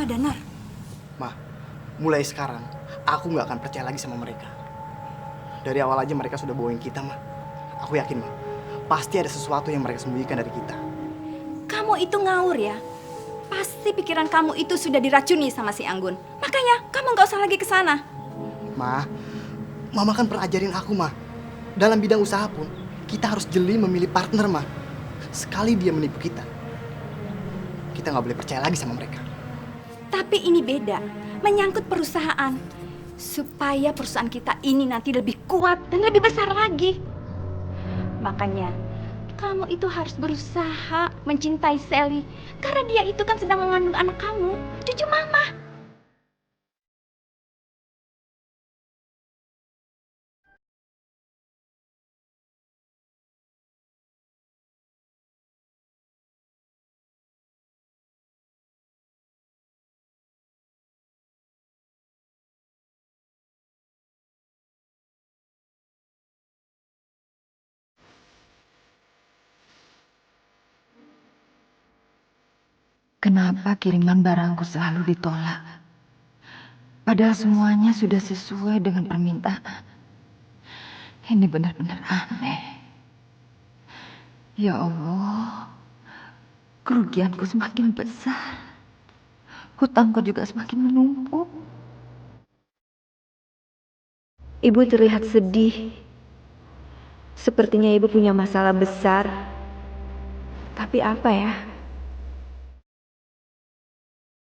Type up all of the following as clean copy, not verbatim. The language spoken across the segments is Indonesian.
Danar? Ma, mulai sekarang aku nggak akan percaya lagi sama mereka. Dari awal aja mereka sudah bohongin kita, Ma. Aku yakin, Ma, pasti ada sesuatu yang mereka sembunyikan dari kita. Kamu itu ngawur ya? Pasti pikiran kamu itu sudah diracuni sama si Anggun. Makanya kamu nggak usah lagi ke sana. Ma, Mama kan pernah ajarin aku, Ma. Dalam bidang usaha pun, kita harus jeli memilih partner, Ma. Sekali dia menipu kita nggak boleh percaya lagi sama mereka. Tapi ini beda, menyangkut perusahaan. Supaya perusahaan kita ini nanti lebih kuat dan lebih besar lagi. Makanya, kamu itu harus berusaha mencintai Sally. Karena dia itu kan sedang mengandung anak kamu, cucu Mama. Kenapa kiriman barangku selalu ditolak? Padahal semuanya sudah sesuai dengan permintaan. Ini benar-benar aneh. Ya Allah, kerugianku semakin besar. Hutangku juga semakin menumpuk. Ibu terlihat sedih. Sepertinya ibu punya masalah besar. Tapi apa ya?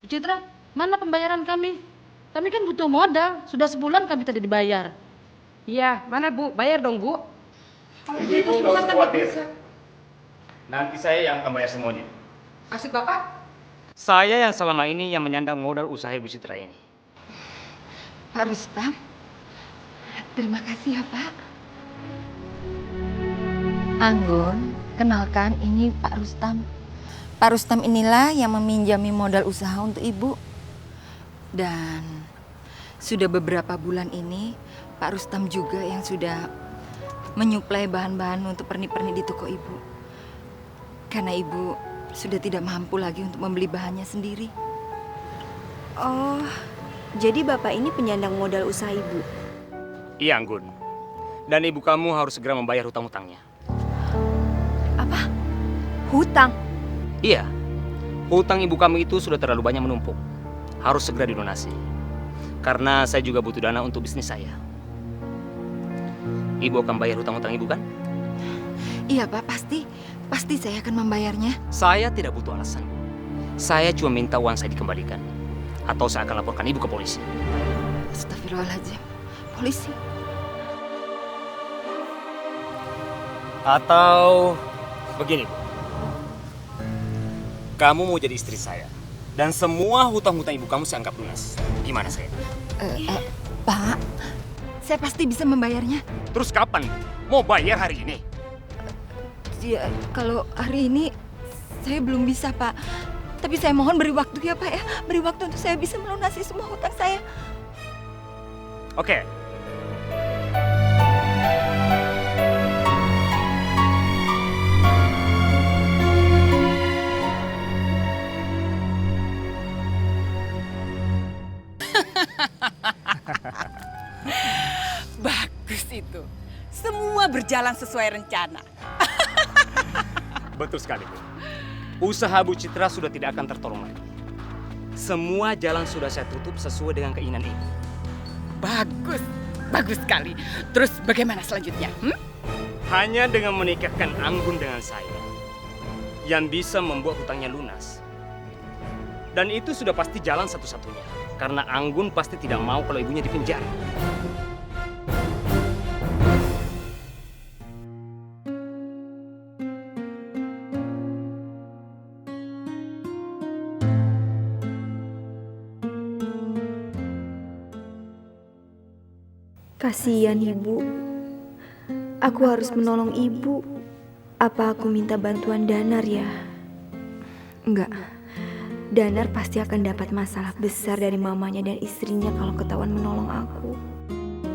Citra, mana pembayaran kami? Kami kan butuh modal. Sudah sebulan kami tidak dibayar. Iya, mana Bu? Bayar dong Bu. Ibu nggak usah khawatir. Nanti saya yang akan bayar semuanya. Maksud Bapak? Saya yang selama ini yang menyandang modal usaha Ibu Citra ini. Pak Rustam, terima kasih ya Pak. Anggun, kenalkan ini Pak Rustam. Pak Rustam inilah yang meminjami modal usaha untuk Ibu. Dan sudah beberapa bulan ini Pak Rustam juga yang sudah menyuplai bahan-bahan untuk pernik-pernik di toko Ibu. Karena Ibu sudah tidak mampu lagi untuk membeli bahannya sendiri. Oh, jadi Bapak ini penyandang modal usaha Ibu? Iya, Anggun. Dan ibu kamu harus segera membayar hutang-hutangnya. Apa? Hutang? Iya, hutang ibu kamu itu sudah terlalu banyak menumpuk. Harus segera dilunasi. Karena saya juga butuh dana untuk bisnis saya. Ibu akan bayar hutang-hutang ibu kan? Iya Pak, pasti saya akan membayarnya. Saya tidak butuh alasan. Saya cuma minta uang saya dikembalikan. Atau saya akan laporkan ibu ke polisi. Astagfirullahaladzim, polisi? Atau begini, Bu. Kamu mau jadi istri saya. Dan semua hutang-hutang ibu kamu saya anggap lunas. Gimana saya? Pak, saya pasti bisa membayarnya. Terus kapan? Mau bayar hari ini? Ya, kalau hari ini saya belum bisa Pak. Tapi saya mohon beri waktu ya Pak ya. Beri waktu untuk saya bisa melunasi semua hutang saya. Oke. Bagus itu. Semua berjalan sesuai rencana. Betul sekali, Bu. Usaha Bu Citra sudah tidak akan tertolong lagi. Semua jalan sudah saya tutup sesuai dengan keinginan Ibu. Bagus. Bagus sekali. Terus bagaimana selanjutnya? Hanya dengan menikahkan Anggun dengan saya yang bisa membuat hutangnya lunas. Dan itu sudah pasti jalan satu-satunya. Karena Anggun pasti tidak mau kalau ibunya dipenjara. Kasihan Ibu. Aku harus menolong Ibu. Apa aku minta bantuan Danar ya? Enggak. Danar pasti akan dapat masalah besar dari mamanya dan istrinya kalau ketahuan menolong aku.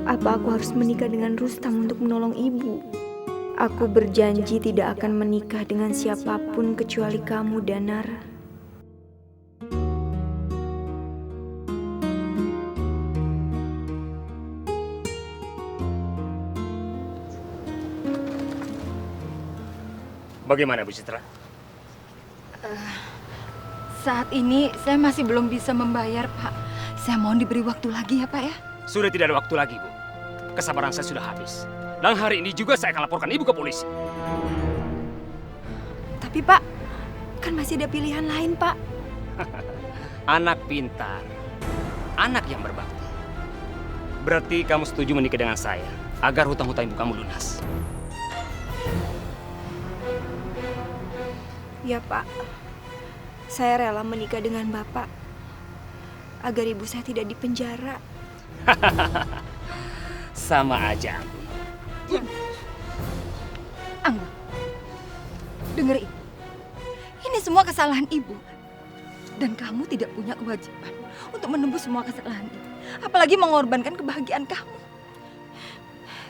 Apa aku harus menikah dengan Rustam untuk menolong Ibu? Aku berjanji tidak akan menikah dengan siapapun kecuali kamu, Danar. Bagaimana, Bu Citra? Saat ini saya masih belum bisa membayar, Pak. Saya mohon diberi waktu lagi ya, Pak ya. Sudah tidak ada waktu lagi, Bu. Kesabaran saya sudah habis. Dan hari ini juga saya akan laporkan Ibu ke polisi. Tapi Pak, kan masih ada pilihan lain Pak. Anak pintar. Anak yang berbakti. Berarti kamu setuju menikah dengan saya agar hutang-hutang ibu kamu lunas. Ya Pak, saya rela menikah dengan Bapak agar ibu saya tidak dipenjara. Sama aja. Anggun, dengar Ibu. Ini semua kesalahan Ibu. Dan kamu tidak punya kewajiban untuk menembus semua kesalahan ini. Apalagi mengorbankan kebahagiaan kamu.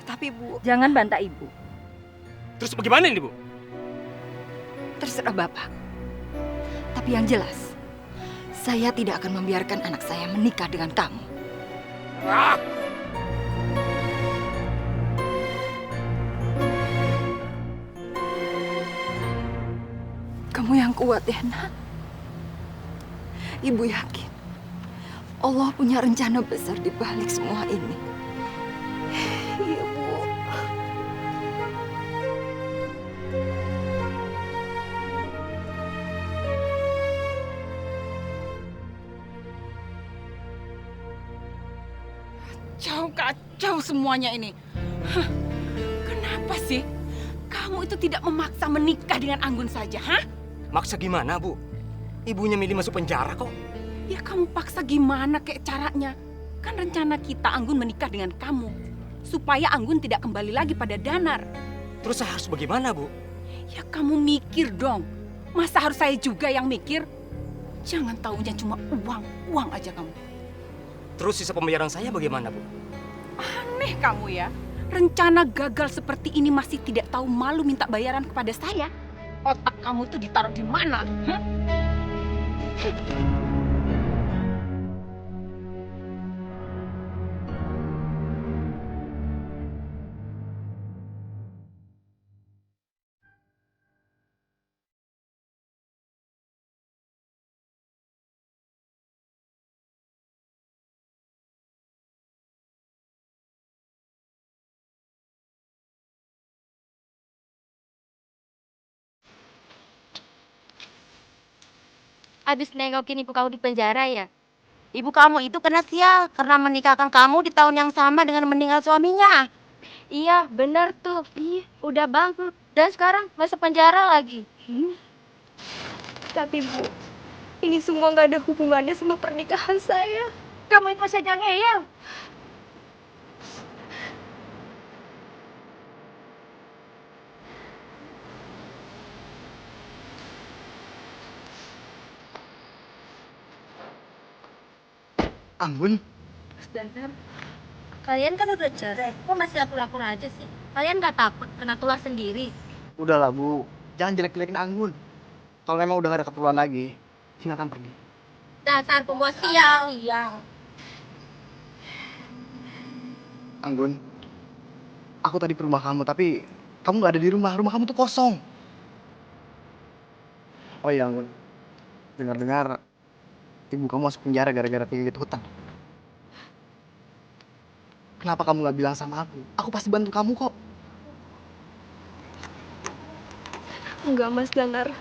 Tapi Bu, Jangan bantah Ibu. Terus bagaimana ini, Bu? Terserah Bapak. Tapi yang jelas, saya tidak akan membiarkan anak saya menikah dengan kamu. Kamu yang kuat ya, Nak. Ibu yakin Allah punya rencana besar di balik semua ini. iya Bu. Kacau semuanya ini. Hah, kenapa sih kamu itu tidak memaksa menikah dengan Anggun saja, hah? Maksa gimana, Bu? Ibunya milih masuk penjara kok. Ya kamu paksa gimana kayak caranya? Kan rencana kita Anggun menikah dengan kamu. Supaya Anggun tidak kembali lagi pada Danar. Terus saya harus bagaimana, Bu? Ya kamu mikir dong. Masa harus saya juga yang mikir? Jangan taunya cuma uang aja kamu. Terus sisa pembayaran saya bagaimana, Bu? Aneh kamu ya. Rencana gagal seperti ini masih tidak tahu malu minta bayaran kepada saya. Otak kamu tuh ditaruh di mana? Abis nengokin ibu kamu di penjara ya? Ibu kamu itu kena sial karena menikahkan kamu di tahun yang sama dengan meninggal suaminya. Iya, benar tuh. Iya, udah bangkrut. Dan sekarang masuk penjara lagi. Tapi Bu, ini semua nggak ada hubungannya sama pernikahan saya. Kamu itu saja ngeyel. Anggun, Danar, kalian kan udah cerai. Kok masih lapor-lapor aja sih? Kalian gak takut kena tulah sendiri? udahlah Bu. Jangan jelek-jelekin Anggun. Kalau memang udah gak ada keperluan lagi, silakan pergi. Dasar pembawa sial. Iya. Anggun, aku tadi ke rumah kamu, tapi kamu gak ada di rumah. Rumah kamu tuh kosong. Oh iya Anggun, dengar-dengar ibu kamu masuk penjara gara-gara kegigit hutang. Kenapa kamu gak bilang sama aku? Aku pasti bantu kamu kok. Enggak Mas Danar.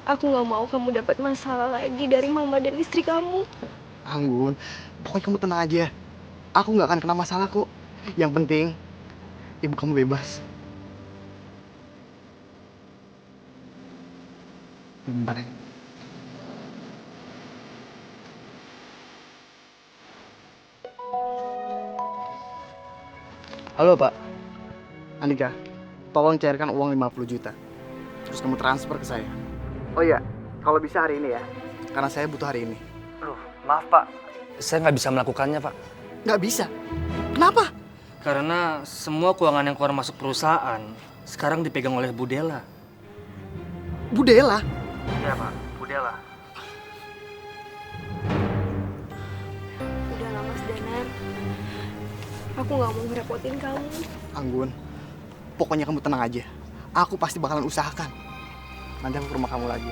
Aku nggak mau kamu dapat masalah lagi dari mama dan istri kamu. Anggun, pokoknya kamu tenang aja. Aku nggak akan kena masalah kok. Yang penting, ibu kamu bebas. Bentar ya. Halo Pak, Andika, tolong cairkan uang 50 juta. Terus kamu transfer ke saya. Oh iya, kalau bisa hari ini ya, karena saya butuh hari ini. Aduh, maaf Pak, saya nggak bisa melakukannya Pak. Nggak bisa? Kenapa? Karena semua keuangan yang keluar masuk perusahaan sekarang dipegang oleh Bu Dela. Bu Dela? Iya Pak, Bu Dela. Udahlah Mas Danar. Aku nggak mau ngerepotin kamu. Anggun, pokoknya kamu tenang aja. aku pasti bakalan usahakan. Nanti aku ke rumah kamu lagi.